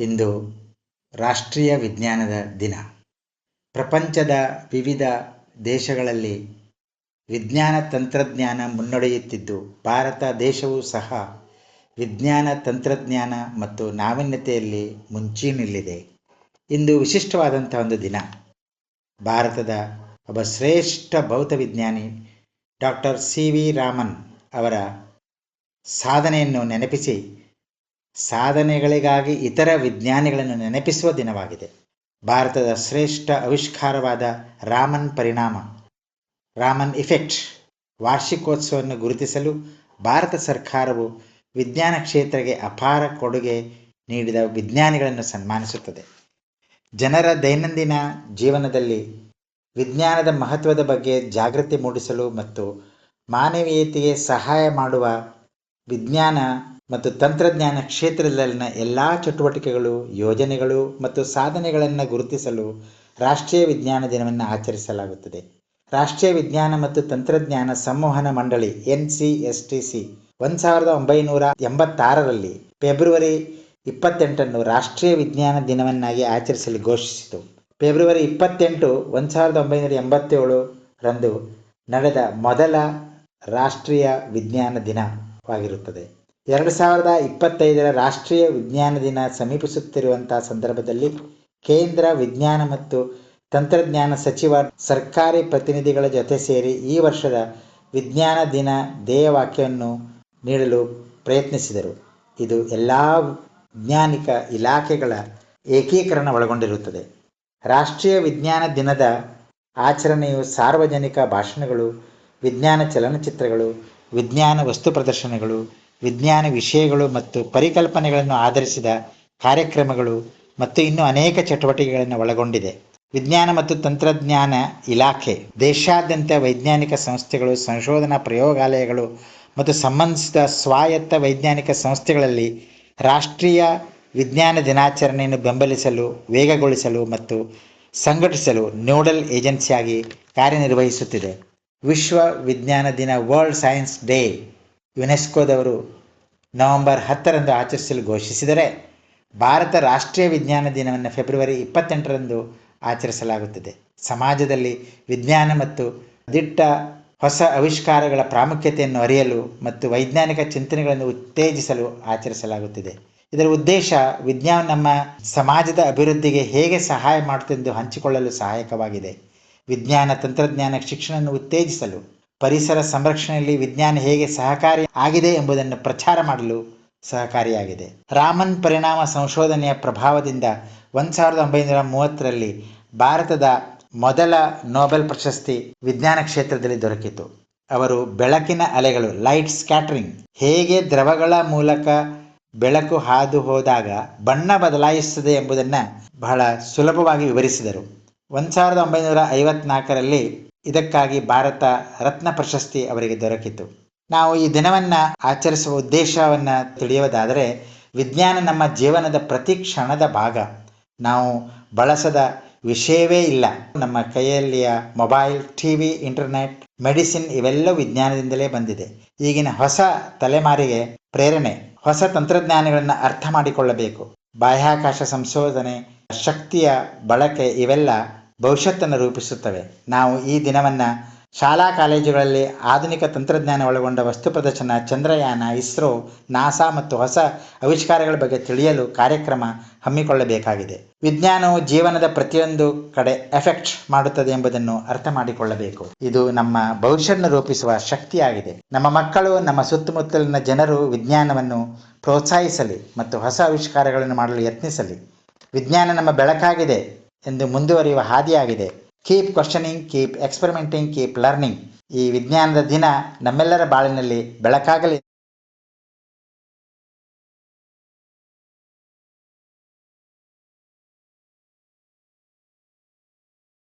ಇಂದು ರಾಷ್ಟ್ರೀಯ ವಿಜ್ಞಾನದ ದಿನ. ಪ್ರಪಂಚದ ವಿವಿಧ ದೇಶಗಳಲ್ಲಿ ವಿಜ್ಞಾನ ತಂತ್ರಜ್ಞಾನ ಮುನ್ನಡೆಯುತ್ತಿದ್ದು, ಭಾರತ ದೇಶವೂ ಸಹ ವಿಜ್ಞಾನ ತಂತ್ರಜ್ಞಾನ ಮತ್ತು ನಾವೀನ್ಯತೆಯಲ್ಲಿ ಮುಂಚೂಣಿಯಲ್ಲಿದೆ. ಇಂದು ವಿಶಿಷ್ಟವಾದಂಥ ಒಂದು ದಿನ. ಭಾರತದ ಒಬ್ಬ ಶ್ರೇಷ್ಠ ಭೌತ ವಿಜ್ಞಾನಿ ಡಾಕ್ಟರ್ ಸಿ.ವಿ. ರಾಮನ್ ಅವರ ಸಾಧನೆಯನ್ನು ನೆನಪಿಸಿ, ಸಾಧನೆಗಳಿಗಾಗಿ ಇತರ ವಿಜ್ಞಾನಿಗಳನ್ನು ನೆನಪಿಸುವ ದಿನವಾಗಿದೆ. ಭಾರತದ ಶ್ರೇಷ್ಠ ಆವಿಷ್ಕಾರವಾದ ರಾಮನ್ ಪರಿಣಾಮ, ರಾಮನ್ ಇಫೆಕ್ಟ್ ವಾರ್ಷಿಕೋತ್ಸವವನ್ನು ಗುರುತಿಸಲು ಭಾರತ ಸರ್ಕಾರವು ವಿಜ್ಞಾನ ಕ್ಷೇತ್ರಕ್ಕೆ ಅಪಾರ ಕೊಡುಗೆ ನೀಡಿದ ವಿಜ್ಞಾನಿಗಳನ್ನು ಸನ್ಮಾನಿಸುತ್ತದೆ. ಜನರ ದೈನಂದಿನ ಜೀವನದಲ್ಲಿ ವಿಜ್ಞಾನದ ಮಹತ್ವದ ಬಗ್ಗೆ ಜಾಗೃತಿ ಮೂಡಿಸಲು ಮತ್ತು ಮಾನವೀಯತೆಗೆ ಸಹಾಯ ಮಾಡುವ ವಿಜ್ಞಾನ ಮತ್ತು ತಂತ್ರಜ್ಞಾನ ಕ್ಷೇತ್ರದಲ್ಲಿನ ಎಲ್ಲ ಚಟುವಟಿಕೆಗಳು, ಯೋಜನೆಗಳು ಮತ್ತು ಸಾಧನೆಗಳನ್ನು ಗುರುತಿಸಲು ರಾಷ್ಟ್ರೀಯ ವಿಜ್ಞಾನ ದಿನವನ್ನು ಆಚರಿಸಲಾಗುತ್ತದೆ. ರಾಷ್ಟ್ರೀಯ ವಿಜ್ಞಾನ ಮತ್ತು ತಂತ್ರಜ್ಞಾನ ಸಂವಹನ ಮಂಡಳಿ NCSTC 1986ರಲ್ಲಿ ಫೆಬ್ರವರಿ 28ನ್ನು ರಾಷ್ಟ್ರೀಯ ವಿಜ್ಞಾನ ದಿನವನ್ನಾಗಿ ಆಚರಿಸಲು ಘೋಷಿಸಿತು. ಫೆಬ್ರವರಿ 28, 1987ರಂದು ನಡೆದ ಮೊದಲ ರಾಷ್ಟ್ರೀಯ ವಿಜ್ಞಾನ ದಿನವಾಗಿರುತ್ತದೆ. 2025ರ ರಾಷ್ಟ್ರೀಯ ವಿಜ್ಞಾನ ದಿನ ಸಮೀಪಿಸುತ್ತಿರುವಂತಹ ಸಂದರ್ಭದಲ್ಲಿ ಕೇಂದ್ರ ವಿಜ್ಞಾನ ಮತ್ತು ತಂತ್ರಜ್ಞಾನ ಸಚಿವ ಸರ್ಕಾರಿ ಪ್ರತಿನಿಧಿಗಳ ಜೊತೆ ಸೇರಿ ಈ ವರ್ಷದ ವಿಜ್ಞಾನ ದಿನ ಧ್ಯೇಯವಾಕ್ಯವನ್ನು ನೀಡಲು ಪ್ರಯತ್ನಿಸಿದರು. ಇದು ಎಲ್ಲ ವೈಜ್ಞಾನಿಕ ಇಲಾಖೆಗಳ ಏಕೀಕರಣ ಒಳಗೊಂಡಿರುತ್ತದೆ. ರಾಷ್ಟ್ರೀಯ ವಿಜ್ಞಾನ ದಿನದ ಆಚರಣೆಯು ಸಾರ್ವಜನಿಕ ಭಾಷಣಗಳು, ವಿಜ್ಞಾನ ಚಲನಚಿತ್ರಗಳು, ವಿಜ್ಞಾನ ವಸ್ತು ಪ್ರದರ್ಶನಗಳು, ವಿಜ್ಞಾನ ವಿಷಯಗಳು ಮತ್ತು ಪರಿಕಲ್ಪನೆಗಳನ್ನು ಆಧರಿಸಿದ ಕಾರ್ಯಕ್ರಮಗಳು ಮತ್ತು ಇನ್ನೂ ಅನೇಕ ಚಟುವಟಿಕೆಗಳನ್ನು ಒಳಗೊಂಡಿದೆ. ವಿಜ್ಞಾನ ಮತ್ತು ತಂತ್ರಜ್ಞಾನ ಇಲಾಖೆ ದೇಶಾದ್ಯಂತ ವೈಜ್ಞಾನಿಕ ಸಂಸ್ಥೆಗಳು, ಸಂಶೋಧನಾ ಪ್ರಯೋಗಾಲಯಗಳು ಮತ್ತು ಸಂಬಂಧಿಸಿದ ಸ್ವಾಯತ್ತ ವೈಜ್ಞಾನಿಕ ಸಂಸ್ಥೆಗಳಲ್ಲಿ ರಾಷ್ಟ್ರೀಯ ವಿಜ್ಞಾನ ದಿನಾಚರಣೆಯನ್ನು ಬೆಂಬಲಿಸಲು, ವೇಗಗೊಳಿಸಲು ಮತ್ತು ಸಂಘಟಿಸಲು ನೋಡಲ್ ಏಜೆನ್ಸಿಯಾಗಿ ಕಾರ್ಯನಿರ್ವಹಿಸುತ್ತಿದೆ. ವಿಶ್ವ ವಿಜ್ಞಾನ ದಿನ ವರ್ಲ್ಡ್ ಸೈನ್ಸ್ ಡೇ ಯುನೆಸ್ಕೋದವರು ನವೆಂಬರ್ 10ರಂದು ಆಚರಿಸಲು ಘೋಷಿಸಿದರೆ, ಭಾರತ ರಾಷ್ಟ್ರೀಯ ವಿಜ್ಞಾನ ದಿನವನ್ನು ಫೆಬ್ರವರಿ 28ರಂದು ಆಚರಿಸಲಾಗುತ್ತದೆ. ಸಮಾಜದಲ್ಲಿ ವಿಜ್ಞಾನ ಮತ್ತು ದಿಟ್ಟ ಹೊಸ ಆವಿಷ್ಕಾರಗಳ ಪ್ರಾಮುಖ್ಯತೆಯನ್ನು ಅರಿಯಲು ಮತ್ತು ವೈಜ್ಞಾನಿಕ ಚಿಂತನೆಗಳನ್ನು ಉತ್ತೇಜಿಸಲು ಆಚರಿಸಲಾಗುತ್ತಿದೆ. ಇದರ ಉದ್ದೇಶ ವಿಜ್ಞಾನ ನಮ್ಮ ಸಮಾಜದ ಅಭಿವೃದ್ಧಿಗೆ ಹೇಗೆ ಸಹಾಯ ಮಾಡುತ್ತದೆಂದು ಹಂಚಿಕೊಳ್ಳಲು ಸಹಾಯಕವಾಗಿದೆ. ವಿಜ್ಞಾನ ತಂತ್ರಜ್ಞಾನ ಶಿಕ್ಷಣವನ್ನು ಉತ್ತೇಜಿಸಲು, ಪರಿಸರ ಸಂರಕ್ಷಣೆಯಲ್ಲಿ ವಿಜ್ಞಾನ ಹೇಗೆ ಸಹಕಾರಿ ಆಗಿದೆ ಎಂಬುದನ್ನು ಪ್ರಚಾರ ಮಾಡಲು ಸಹಕಾರಿಯಾಗಿದೆ. ರಾಮನ್ ಪರಿಣಾಮ ಸಂಶೋಧನೆಯ ಪ್ರಭಾವದಿಂದ 1930ರಲ್ಲಿ ಭಾರತದ ಮೊದಲ ನೊಬೆಲ್ ಪ್ರಶಸ್ತಿ ವಿಜ್ಞಾನ ಕ್ಷೇತ್ರದಲ್ಲಿ ದೊರಕಿತು. ಅವರು ಬೆಳಕಿನ ಅಲೆಗಳು, ಲೈಟ್ ಸ್ಕ್ಯಾಟರಿಂಗ್, ಹೇಗೆ ದ್ರವಗಳ ಮೂಲಕ ಬೆಳಕು ಹಾದು ಹೋದಾಗ ಬಣ್ಣ ಬದಲಾಯಿಸುತ್ತದೆ ಎಂಬುದನ್ನು ಬಹಳ ಸುಲಭವಾಗಿ ವಿವರಿಸಿದರು. 1954ರಲ್ಲಿ ಇದಕ್ಕಾಗಿ ಭಾರತ ರತ್ನ ಪ್ರಶಸ್ತಿ ಅವರಿಗೆ ದೊರಕಿತು. ನಾವು ಈ ದಿನವನ್ನು ಆಚರಿಸುವ ಉದ್ದೇಶವನ್ನು ತಿಳಿಯುವುದಾದರೆ, ವಿಜ್ಞಾನ ನಮ್ಮ ಜೀವನದ ಪ್ರತಿ ಕ್ಷಣದ ಭಾಗ. ನಾವು ಬಳಸದ ವಿಷಯವೇ ಇಲ್ಲ. ನಮ್ಮ ಕೈಯಲ್ಲಿಯ ಮೊಬೈಲ್, ಟಿವಿ, ಇಂಟರ್ನೆಟ್, ಮೆಡಿಸಿನ್ ಇವೆಲ್ಲವೂ ವಿಜ್ಞಾನದಿಂದಲೇ ಬಂದಿದೆ. ಈಗಿನ ಹೊಸ ತಲೆಮಾರಿಗೆ ಪ್ರೇರಣೆ ಹೊಸ ತಂತ್ರಜ್ಞಾನಗಳನ್ನು ಅರ್ಥ ಮಾಡಿಕೊಳ್ಳಬೇಕು. ಬಾಹ್ಯಾಕಾಶ ಸಂಶೋಧನೆ, ಶಕ್ತಿಯ ಬಳಕೆ ಇವೆಲ್ಲ ಭವಿಷ್ಯತ್ತನ್ನು ರೂಪಿಸುತ್ತವೆ. ನಾವು ಈ ದಿನವನ್ನು ಶಾಲಾ ಕಾಲೇಜುಗಳಲ್ಲಿ ಆಧುನಿಕ ತಂತ್ರಜ್ಞಾನ ಒಳಗೊಂಡ ವಸ್ತು ಪ್ರದರ್ಶನ, ಚಂದ್ರಯಾನ, ಇಸ್ರೋ, ನಾಸಾ ಮತ್ತು ಹೊಸ ಆವಿಷ್ಕಾರಗಳ ಬಗ್ಗೆ ತಿಳಿಯಲು ಕಾರ್ಯಕ್ರಮ ಹಮ್ಮಿಕೊಳ್ಳಬೇಕಾಗಿದೆ. ವಿಜ್ಞಾನವು ಜೀವನದ ಪ್ರತಿಯೊಂದು ಕಡೆ ಎಫೆಕ್ಟ್ ಮಾಡುತ್ತದೆ ಎಂಬುದನ್ನು ಅರ್ಥ ಮಾಡಿಕೊಳ್ಳಬೇಕು. ಇದು ನಮ್ಮ ಭವಿಷ್ಯವನ್ನು ರೂಪಿಸುವ ಶಕ್ತಿಯಾಗಿದೆ. ನಮ್ಮ ಮಕ್ಕಳು, ನಮ್ಮ ಸುತ್ತಮುತ್ತಲಿನ ಜನರು ವಿಜ್ಞಾನವನ್ನು ಪ್ರೋತ್ಸಾಹಿಸಲಿ ಮತ್ತು ಹೊಸ ಆವಿಷ್ಕಾರಗಳನ್ನು ಮಾಡಲು ಯತ್ನಿಸಲಿ. ವಿಜ್ಞಾನ ನಮ್ಮ ಬೆಳಕಾಗಿದೆ ಎಂದು ಮುಂದುವರಿಯುವ ಹಾದಿಯಾಗಿದೆ. Keep questioning, keep experimenting, keep learning. ಈ ವಿಜ್ಞಾನದ ದಿನ ನಮ್ಮೆಲ್ಲರ ಬಾಳಿನಲ್ಲಿ ಬೆಳಕಾಗಲಿ.